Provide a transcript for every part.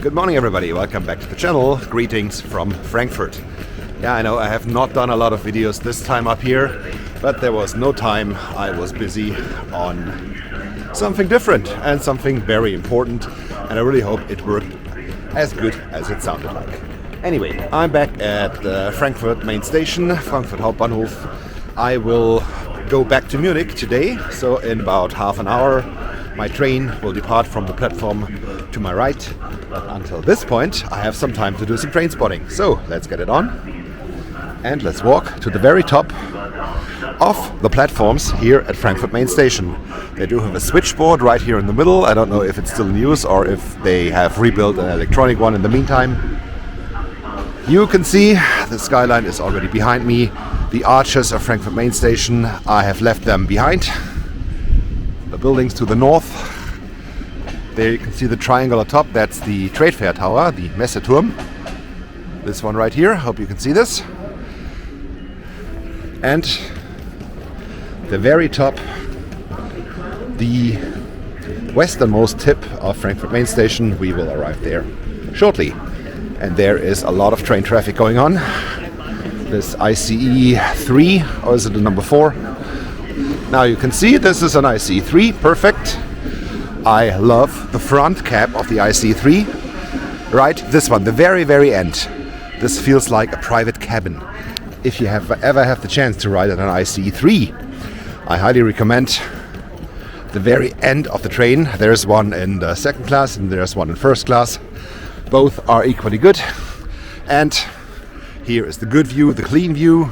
Good morning everybody, welcome back to the channel. Greetings from Frankfurt. Yeah, I know I have not done a lot of videos this time up here, but there was no time. I was busy on something different and something very important, and I really hope it worked as good as it sounded like. Anyway, I'm back at the Frankfurt main station, Frankfurt Hauptbahnhof. I will go back to Munich today, so in about half an hour my train will depart from the platform to my right. But until this point I have some time to do some train spotting. So let's get it on and let's walk to the very top of the platforms here at Frankfurt main station. They do have a switchboard right here in the middle. I don't know if it's still in use or if they have rebuilt an electronic one in the meantime. You can see the skyline is already behind me. The arches of Frankfurt main station, I have left them behind. The buildings to the north, there you can see the triangle on top. That's the trade fair tower, the Messeturm. This one right here, hope you can see this. And the very top, the westernmost tip of Frankfurt main station. We will arrive there shortly. And there is a lot of train traffic going on. This ICE 3, or is it the number 4? Now you can see this is an ICE 3, perfect. I love the front cab of the ICE 3. Right, this one, the very end. This feels like a private cabin. If you ever have the chance to ride at an ICE 3, I highly recommend the very end of the train. There's one in the second class and there's one in first class. Both are equally good. And here is the good view, the clean view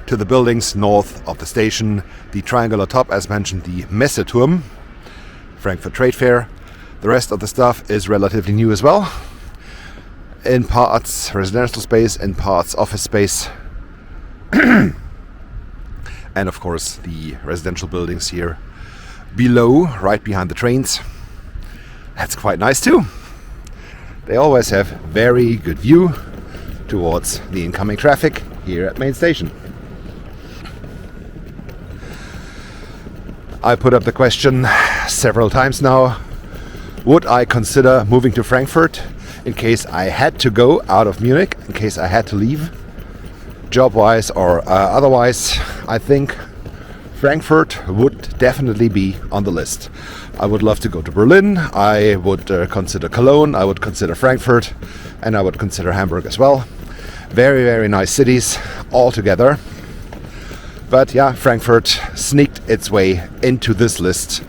to the buildings north of the station. The triangular top, as mentioned, the Messeturm, Frankfurt Trade Fair. The rest of the stuff is relatively new as well. In parts residential space, in parts office space. And of course the residential buildings here below, right behind the trains. That's quite nice too. They always have very good view towards the incoming traffic here at main station. I put up the question several times now, would I consider moving to Frankfurt in case I had to go out of Munich, in case I had to leave, job-wise or otherwise. I think Frankfurt would definitely be on the list. I would love to go to Berlin, I would consider Cologne, I would consider Frankfurt, and I would consider Hamburg as well. Very nice cities all together. But yeah, Frankfurt sneaked its way into this list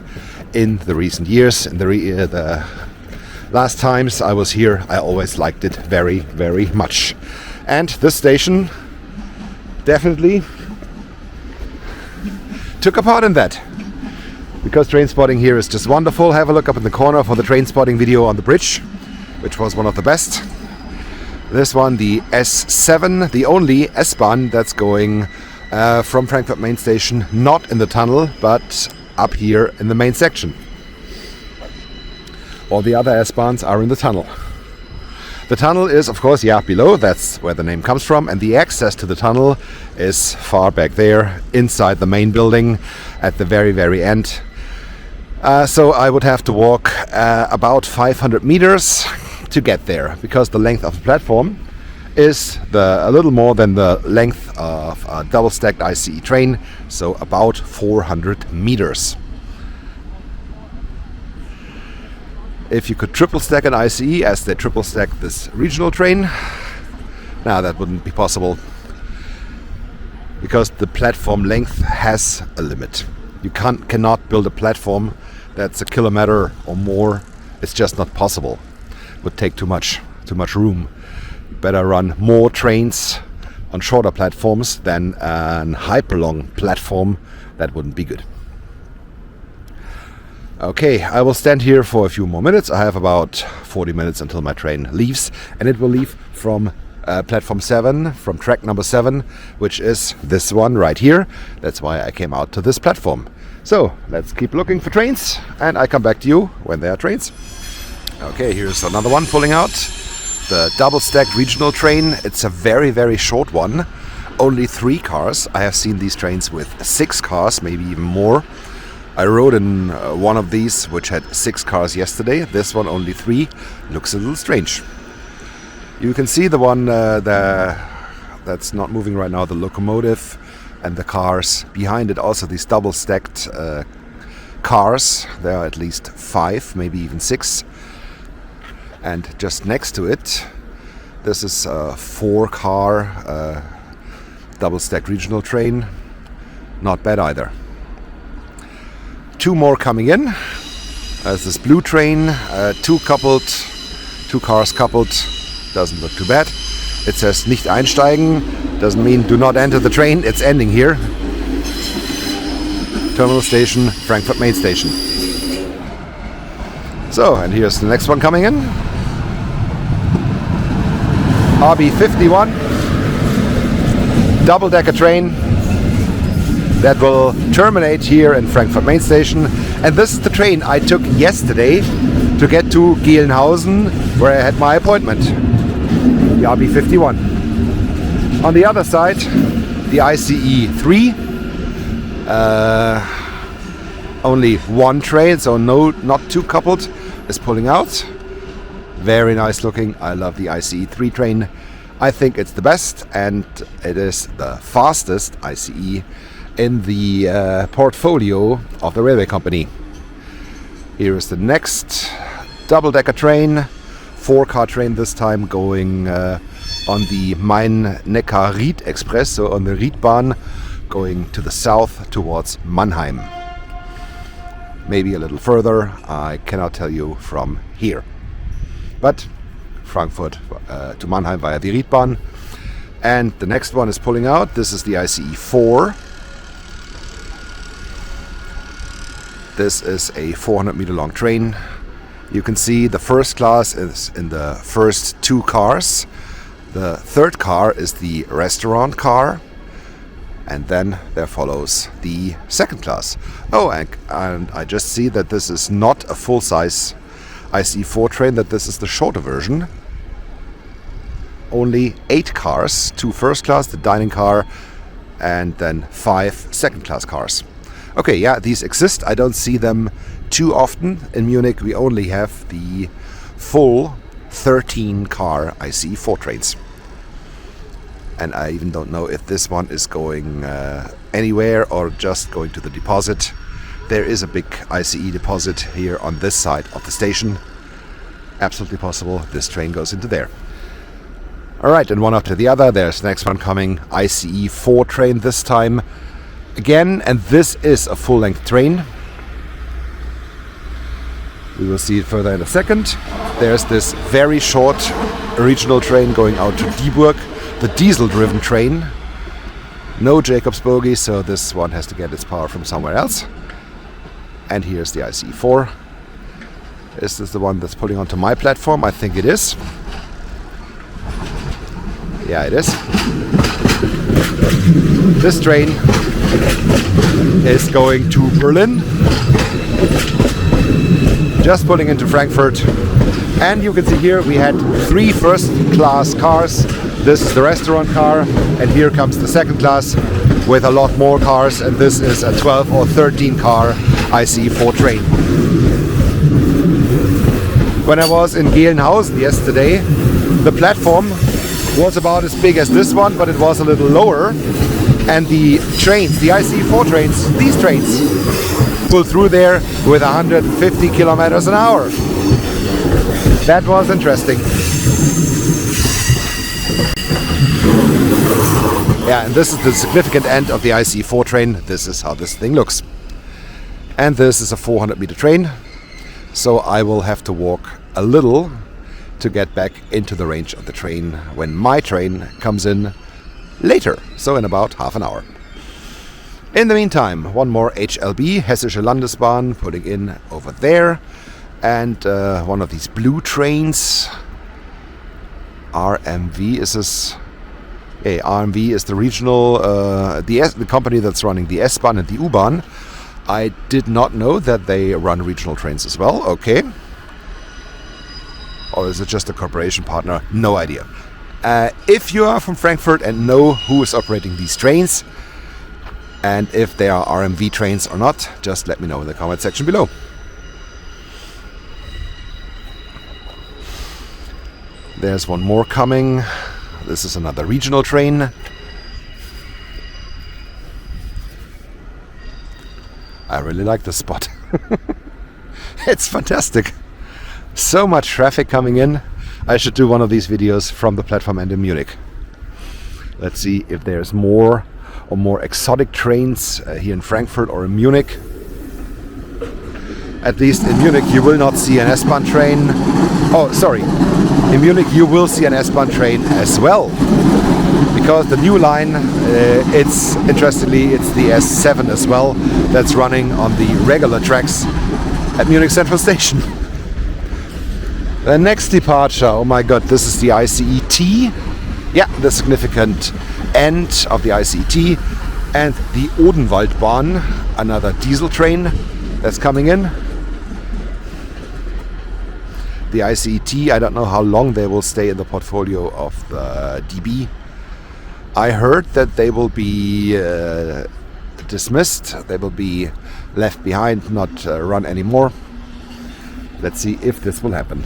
in the recent years. In the last times I was here, I always liked it very much. And this station definitely took a part in that. Because train spotting here is just wonderful. Have a look up in the corner for the train spotting video on the bridge, which was one of the best. This one, the S7, the only S-Bahn that's going from Frankfurt main station, not in the tunnel, but up here in the main section. All the other S-Bahns are in the tunnel. The tunnel is, of course, below, that's where the name comes from, and the access to the tunnel is far back there, inside the main building, at the very end. So I would have to walk about 500 meters to get there, because the length of the platform is a little more than the length of a double-stacked ICE train, so about 400 meters. If you could triple-stack an ICE as they triple-stack this regional train, now that wouldn't be possible, because the platform length has a limit. You cannot build a platform that's a kilometer or more. It's just not possible. It would take too much room. Better run more trains on shorter platforms than a hyper-long platform. That wouldn't be good. Okay, I will stand here for a few more minutes. I have about 40 minutes until my train leaves, and it will leave from platform 7, from track number 7, which is this one right here. That's why I came out to this platform. So let's keep looking for trains, and I come back to you when there are trains. Okay, here's another one pulling out. The double-stacked regional train. It's a very short one. Only 3 cars. I have seen these trains with 6 cars, maybe even more. I rode in one of these, which had 6 cars yesterday. This one only 3. Looks a little strange. You can see the one that's not moving right now, the locomotive, and the cars behind it. Also these double-stacked cars. There are at least 5, maybe even 6. And just next to it, this is a 4-car double-stacked regional train. Not bad either. 2 more coming in. There's this blue train, 2 cars coupled. Doesn't look too bad. It says nicht einsteigen. Doesn't mean do not enter the train. It's ending here. Terminal station, Frankfurt main station. So, and here's the next one coming in. RB51, double-decker train that will terminate here in Frankfurt main station. And this is the train I took yesterday to get to Gelnhausen, where I had my appointment. The RB51. On the other side, the ICE3. Only 1 train, so not 2 coupled, is pulling out. Very nice looking. I love the ICE3 train. I think it's the best, and it is the fastest ICE in the portfolio of the railway company. Here is the next double-decker train, 4-car train this time, going on the Main-Neckar-Ried Express, so on the Riedbahn, going to the south towards Mannheim. Maybe a little further, I cannot tell you from here. But Frankfurt to Mannheim via the Riedbahn. And the next one is pulling out. This is the ICE4. This is a 400-meter long train. You can see the first class is in the first 2 cars. The third car is the restaurant car. And then there follows the second class. Oh, and I just see that this is not a full-size ICE4 train, that this is the shorter version. Only 8 cars, 2 first class, the dining car, and then 5 second class cars. Okay, yeah, these exist. I don't see them too often. In Munich we only have the full 13-car ICE4 trains. And I even don't know if this one is going anywhere or just going to the deposit. There is a big ICE deposit here on this side of the station. Absolutely possible this train goes into there. Alright, and one after the other, there's the next one coming. ICE4 train this time. Again, and this is a full-length train. We will see it further in a second. There's this very short regional train going out to Dieburg. The diesel-driven train. No Jacobs bogie, so this one has to get its power from somewhere else. And here's the ICE4. Is this the one that's pulling onto my platform? I think it is. Yeah, it is. This train is going to Berlin. Just pulling into Frankfurt. And you can see here we had 3 first-class cars. This is the restaurant car, and here comes the second class with a lot more cars, and this is a 12 or 13 car ICE4 train. When I was in Gelnhausen yesterday, the platform was about as big as this one, but it was a little lower, and the trains, the ICE4 trains, these trains, pull through there with 150 kilometers an hour. That was interesting. Yeah, and this is the significant end of the ICE4 train. This is how this thing looks. And this is a 400-meter train, so I will have to walk a little to get back into the range of the train when my train comes in later, so in about half an hour. In the meantime, one more HLB, Hessische Landesbahn, putting in over there, and one of these blue trains. RMV is this. Okay, RMV is the regional, the company that's running the S-Bahn and the U-Bahn. I did not know that they run regional trains as well. Okay. Or is it just a corporation partner? No idea. If you are from Frankfurt and know who is operating these trains, And if they are RMV trains or not, just let me know in the comment section below. There's one more coming. This is another regional train. I really like this spot. It's fantastic. So much traffic coming in. I should do one of these videos from the platform end in Munich. Let's see if there's more or more exotic trains here in Frankfurt or in Munich. At least in Munich you will not see an S-Bahn train. Oh, sorry. In Munich you will see an S-Bahn train as well. Because the new line, interestingly, it's the S7 as well. That's running on the regular tracks at Munich Central Station. The next departure, oh my god, this is the ICE-T. Yeah, the significant end of the ICE-T. And the Odenwaldbahn, another diesel train that's coming in. The ICE-T, I don't know how long they will stay in the portfolio of the DB. I heard that they will be dismissed. They will be left behind, not run anymore. Let's see if this will happen.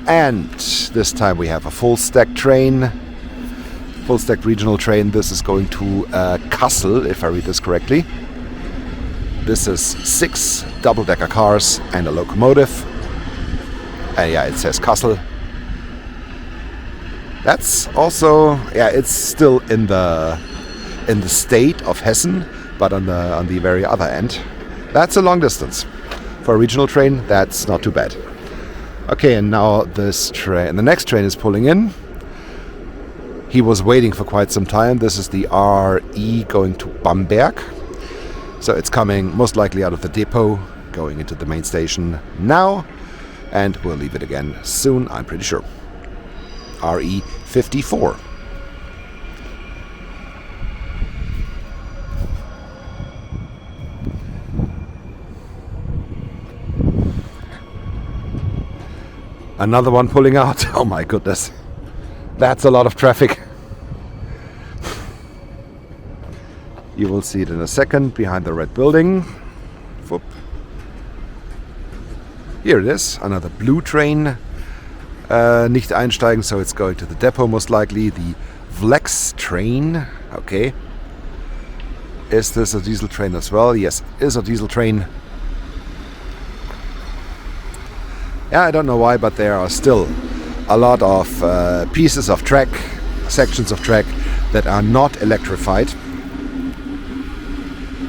And this time we have a full stack train. Full stack regional train. This is going to Kassel, if I read this correctly. This is 6 double-decker cars and a locomotive. And yeah, it says Kassel. That's also, yeah, it's still in the state of Hessen, but on the very other end. That's a long distance. For a regional train, that's not too bad. Okay, and now this train, the next train is pulling in. He was waiting for quite some time. This is the RE going to Bamberg. So it's coming most likely out of the depot, going into the main station now. And we'll leave it again soon, I'm pretty sure. RE 54. Another one pulling out. Oh my goodness. That's a lot of traffic. You will see it in a second behind the red building. Whoop. Here it is, another blue train. Nicht einsteigen, so it's going to the depot most likely. The Vlex train. Okay. Is this a diesel train as well? Yes, it is a diesel train. Yeah, I don't know why, but there are still a lot of pieces of track, sections of track that are not electrified.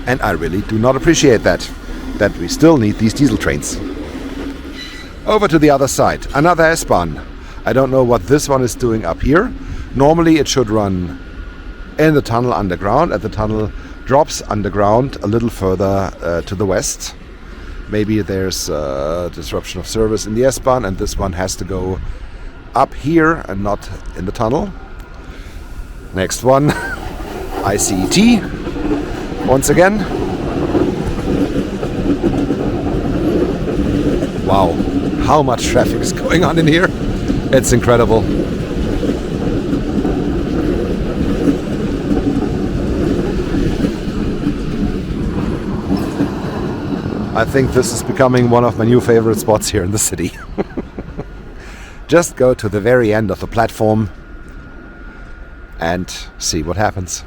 And I really do not appreciate that we still need these diesel trains. Over to the other side, another S-Bahn. I don't know what this one is doing up here. Normally it should run in the tunnel underground, and the tunnel drops underground a little further to the west. Maybe there's a disruption of service in the S-Bahn, and this one has to go up here and not in the tunnel. Next one, ICE-T. Once again. Wow, how much traffic is going on in here. It's incredible. I think this is becoming one of my new favorite spots here in the city. Just go to the very end of the platform and see what happens.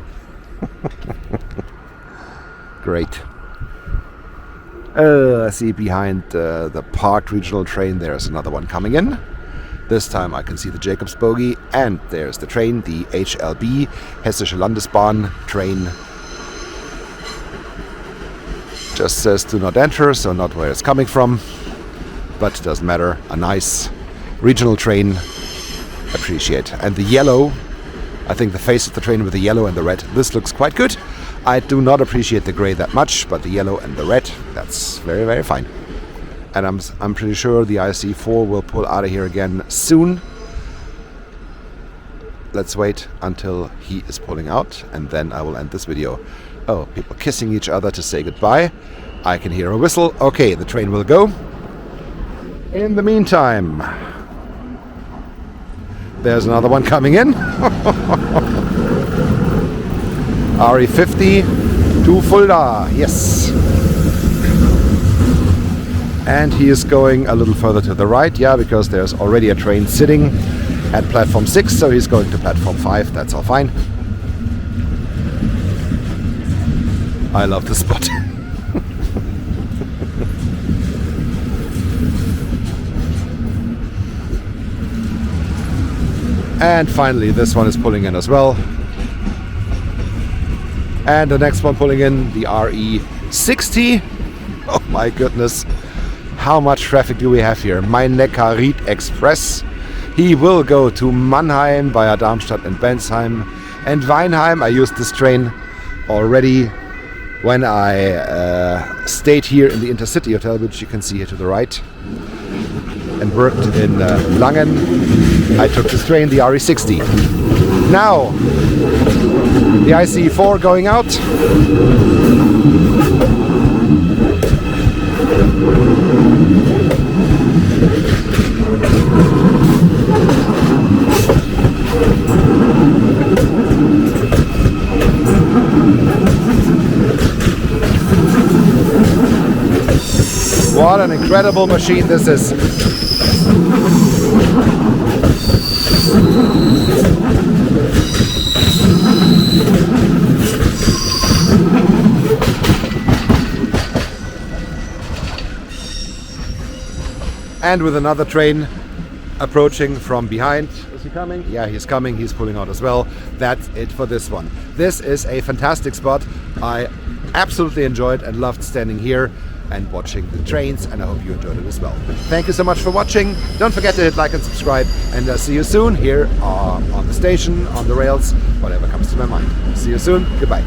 Great. I see behind the parked regional train there's another one coming in. This time I can see the Jacobs bogie, and there's the train, the HLB, Hessische Landesbahn train. Just says do not enter, so not where it's coming from. But it doesn't matter. A nice regional train. Appreciate. And the yellow, I think the face of the train with the yellow and the red, this looks quite good. I do not appreciate the grey that much, but the yellow and the red, that's very, very fine. And I'm pretty sure the IC4 will pull out of here again soon. Let's wait until he is pulling out, and then I will end this video. Oh, people kissing each other to say goodbye. I can hear a whistle. Okay, the train will go. In the meantime, there's another one coming in. RE50. To Fulda, yes. And he is going a little further to the right, yeah, because there's already a train sitting at platform 6, so he's going to platform 5, that's all fine. I love the spot. And finally this one is pulling in as well. And the next one pulling in, the RE60. Oh my goodness. How much traffic do we have here? Main-Neckar-Ried Express. He will go to Mannheim via Darmstadt and Bensheim and Weinheim. I used this train already when I stayed here in the Intercity Hotel, which you can see here to the right, and worked in Langen. I took this train, the RE60. Now, the ICE4 going out. What an incredible machine this is. And with another train approaching from behind. Is he coming? Yeah, he's coming. He's pulling out as well. That's it for this one. This is a fantastic spot. I absolutely enjoyed and loved standing here and watching the trains, and I hope you enjoyed it as well. Thank you so much for watching. Don't forget to hit like and subscribe, and I'll see you soon here on the station, on the rails, whatever comes to my mind. See you soon. Goodbye.